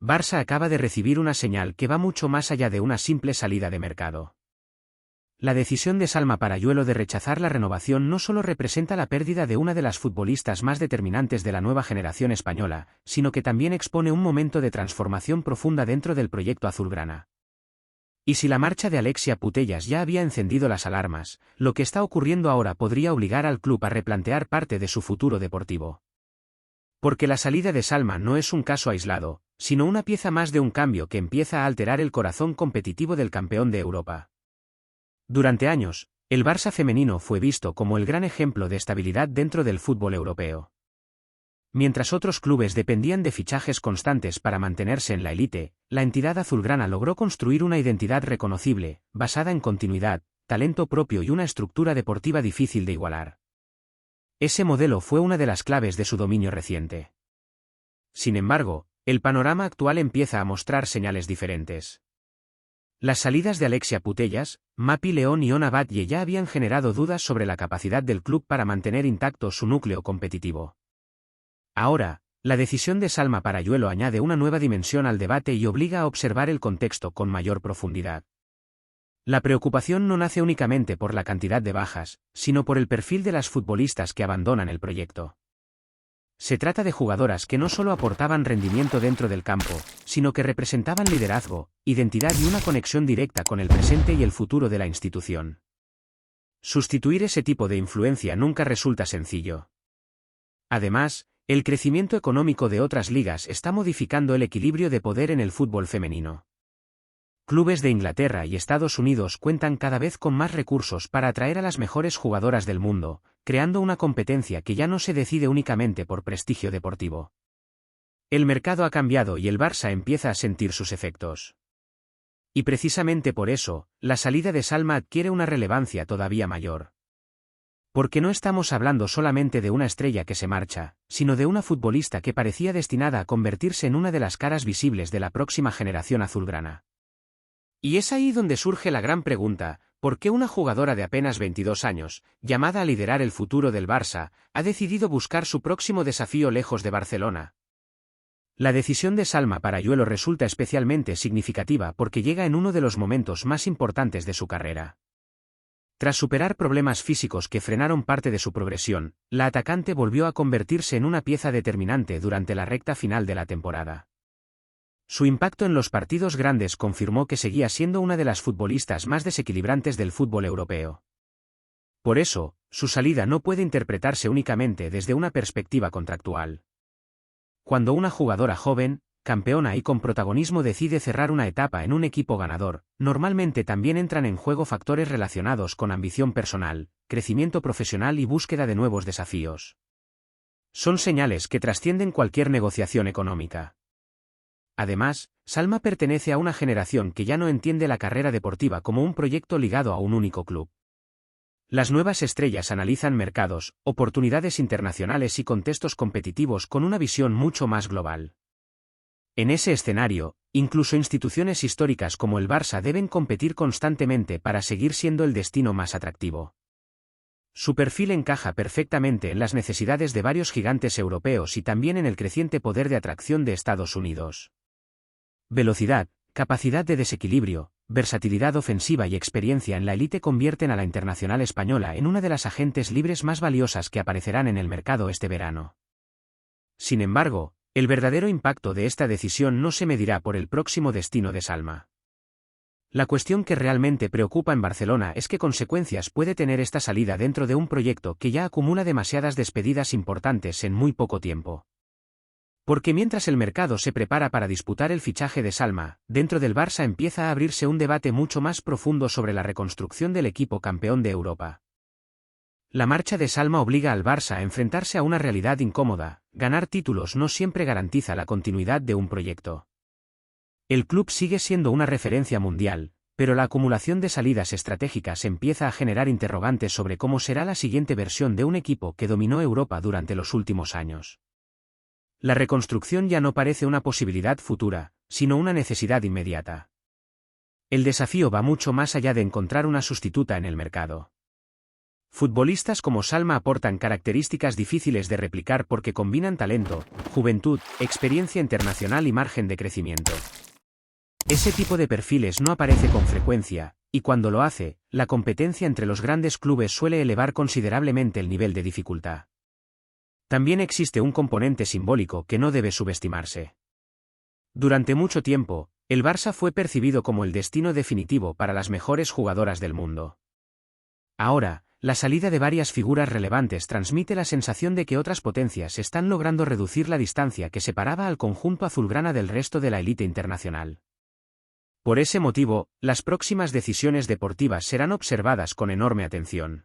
Barça acaba de recibir una señal que va mucho más allá de una simple salida de mercado. La decisión de Salma Parayuelo de rechazar la renovación no solo representa la pérdida de una de las futbolistas más determinantes de la nueva generación española, sino que también expone un momento de transformación profunda dentro del proyecto azulgrana. Y si la marcha de Alexia Putellas ya había encendido las alarmas, lo que está ocurriendo ahora podría obligar al club a replantear parte de su futuro deportivo. Porque la salida de Salma no es un caso aislado, sino una pieza más de un cambio que empieza a alterar el corazón competitivo del campeón de Europa. Durante años, el Barça femenino fue visto como el gran ejemplo de estabilidad dentro del fútbol europeo. Mientras otros clubes dependían de fichajes constantes para mantenerse en la élite, la entidad azulgrana logró construir una identidad reconocible, basada en continuidad, talento propio y una estructura deportiva difícil de igualar. Ese modelo fue una de las claves de su dominio reciente. Sin embargo, el panorama actual empieza a mostrar señales diferentes. Las salidas de Alexia Putellas, Mapi León y Ona Batlle ya habían generado dudas sobre la capacidad del club para mantener intacto su núcleo competitivo. Ahora, la decisión de Salma Parayuelo añade una nueva dimensión al debate y obliga a observar el contexto con mayor profundidad. La preocupación no nace únicamente por la cantidad de bajas, sino por el perfil de las futbolistas que abandonan el proyecto. Se trata de jugadoras que no solo aportaban rendimiento dentro del campo, sino que representaban liderazgo, identidad y una conexión directa con el presente y el futuro de la institución. Sustituir ese tipo de influencia nunca resulta sencillo. Además, el crecimiento económico de otras ligas está modificando el equilibrio de poder en el fútbol femenino. Clubes de Inglaterra y Estados Unidos cuentan cada vez con más recursos para atraer a las mejores jugadoras del mundo, creando una competencia que ya no se decide únicamente por prestigio deportivo. El mercado ha cambiado y el Barça empieza a sentir sus efectos. Y precisamente por eso, la salida de Salma adquiere una relevancia todavía mayor. Porque no estamos hablando solamente de una estrella que se marcha, sino de una futbolista que parecía destinada a convertirse en una de las caras visibles de la próxima generación azulgrana. Y es ahí donde surge la gran pregunta: ¿por qué una jugadora de apenas 22 años, llamada a liderar el futuro del Barça, ha decidido buscar su próximo desafío lejos de Barcelona? La decisión de Salma Parayuelo resulta especialmente significativa porque llega en uno de los momentos más importantes de su carrera. Tras superar problemas físicos que frenaron parte de su progresión, la atacante volvió a convertirse en una pieza determinante durante la recta final de la temporada. Su impacto en los partidos grandes confirmó que seguía siendo una de las futbolistas más desequilibrantes del fútbol europeo. Por eso, su salida no puede interpretarse únicamente desde una perspectiva contractual. Cuando una jugadora joven, campeona y con protagonismo decide cerrar una etapa en un equipo ganador, normalmente también entran en juego factores relacionados con ambición personal, crecimiento profesional y búsqueda de nuevos desafíos. Son señales que trascienden cualquier negociación económica. Además, Salma pertenece a una generación que ya no entiende la carrera deportiva como un proyecto ligado a un único club. Las nuevas estrellas analizan mercados, oportunidades internacionales y contextos competitivos con una visión mucho más global. En ese escenario, incluso instituciones históricas como el Barça deben competir constantemente para seguir siendo el destino más atractivo. Su perfil encaja perfectamente en las necesidades de varios gigantes europeos y también en el creciente poder de atracción de Estados Unidos. Velocidad, capacidad de desequilibrio, versatilidad ofensiva y experiencia en la élite convierten a la internacional española en una de las agentes libres más valiosas que aparecerán en el mercado este verano. Sin embargo, el verdadero impacto de esta decisión no se medirá por el próximo destino de Salma. La cuestión que realmente preocupa en Barcelona es qué consecuencias puede tener esta salida dentro de un proyecto que ya acumula demasiadas despedidas importantes en muy poco tiempo. Porque mientras el mercado se prepara para disputar el fichaje de Salma, dentro del Barça empieza a abrirse un debate mucho más profundo sobre la reconstrucción del equipo campeón de Europa. La marcha de Salma obliga al Barça a enfrentarse a una realidad incómoda: ganar títulos no siempre garantiza la continuidad de un proyecto. El club sigue siendo una referencia mundial, pero la acumulación de salidas estratégicas empieza a generar interrogantes sobre cómo será la siguiente versión de un equipo que dominó Europa durante los últimos años. La reconstrucción ya no parece una posibilidad futura, sino una necesidad inmediata. El desafío va mucho más allá de encontrar una sustituta en el mercado. Futbolistas como Salma aportan características difíciles de replicar porque combinan talento, juventud, experiencia internacional y margen de crecimiento. Ese tipo de perfiles no aparece con frecuencia, y cuando lo hace, la competencia entre los grandes clubes suele elevar considerablemente el nivel de dificultad. También existe un componente simbólico que no debe subestimarse. Durante mucho tiempo, el Barça fue percibido como el destino definitivo para las mejores jugadoras del mundo. Ahora, la salida de varias figuras relevantes transmite la sensación de que otras potencias están logrando reducir la distancia que separaba al conjunto azulgrana del resto de la élite internacional. Por ese motivo, las próximas decisiones deportivas serán observadas con enorme atención.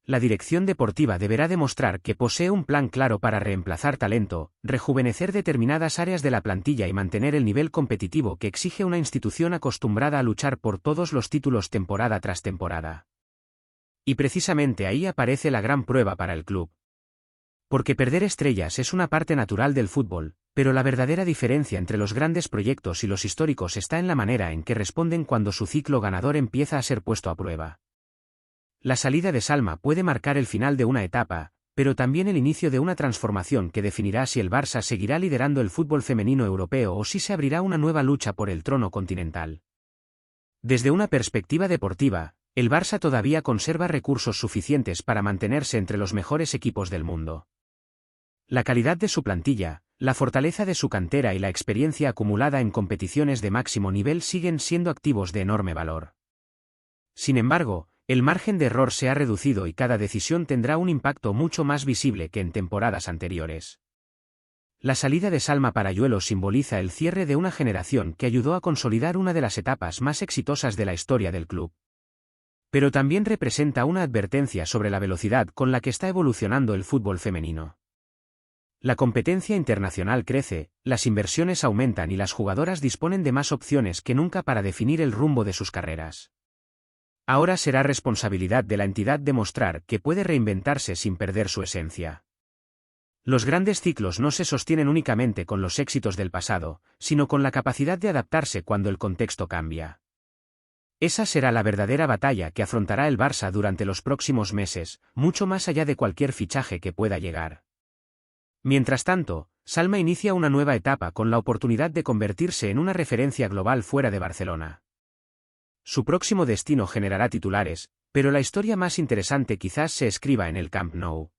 La dirección deportiva deberá demostrar que posee un plan claro para reemplazar talento, rejuvenecer determinadas áreas de la plantilla y mantener el nivel competitivo que exige una institución acostumbrada a luchar por todos los títulos temporada tras temporada. Y precisamente ahí aparece la gran prueba para el club. Porque perder estrellas es una parte natural del fútbol, pero la verdadera diferencia entre los grandes proyectos y los históricos está en la manera en que responden cuando su ciclo ganador empieza a ser puesto a prueba. La salida de Salma puede marcar el final de una etapa, pero también el inicio de una transformación que definirá si el Barça seguirá liderando el fútbol femenino europeo o si se abrirá una nueva lucha por el trono continental. Desde una perspectiva deportiva, el Barça todavía conserva recursos suficientes para mantenerse entre los mejores equipos del mundo. La calidad de su plantilla, la fortaleza de su cantera y la experiencia acumulada en competiciones de máximo nivel siguen siendo activos de enorme valor. Sin embargo, el margen de error se ha reducido y cada decisión tendrá un impacto mucho más visible que en temporadas anteriores. La salida de Salma Parayuelo simboliza el cierre de una generación que ayudó a consolidar una de las etapas más exitosas de la historia del club. Pero también representa una advertencia sobre la velocidad con la que está evolucionando el fútbol femenino. La competencia internacional crece, las inversiones aumentan y las jugadoras disponen de más opciones que nunca para definir el rumbo de sus carreras. Ahora será responsabilidad de la entidad demostrar que puede reinventarse sin perder su esencia. Los grandes ciclos no se sostienen únicamente con los éxitos del pasado, sino con la capacidad de adaptarse cuando el contexto cambia. Esa será la verdadera batalla que afrontará el Barça durante los próximos meses, mucho más allá de cualquier fichaje que pueda llegar. Mientras tanto, Salma inicia una nueva etapa con la oportunidad de convertirse en una referencia global fuera de Barcelona. Su próximo destino generará titulares, pero la historia más interesante quizás se escriba en el Camp Nou.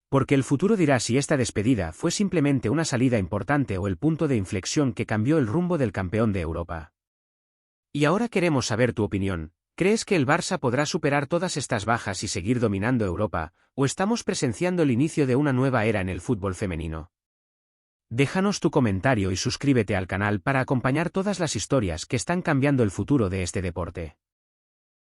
Porque el futuro dirá si esta despedida fue simplemente una salida importante o el punto de inflexión que cambió el rumbo del campeón de Europa. Y ahora queremos saber tu opinión. ¿Crees que el Barça podrá superar todas estas bajas y seguir dominando Europa, o estamos presenciando el inicio de una nueva era en el fútbol femenino? Déjanos tu comentario y suscríbete al canal para acompañar todas las historias que están cambiando el futuro de este deporte.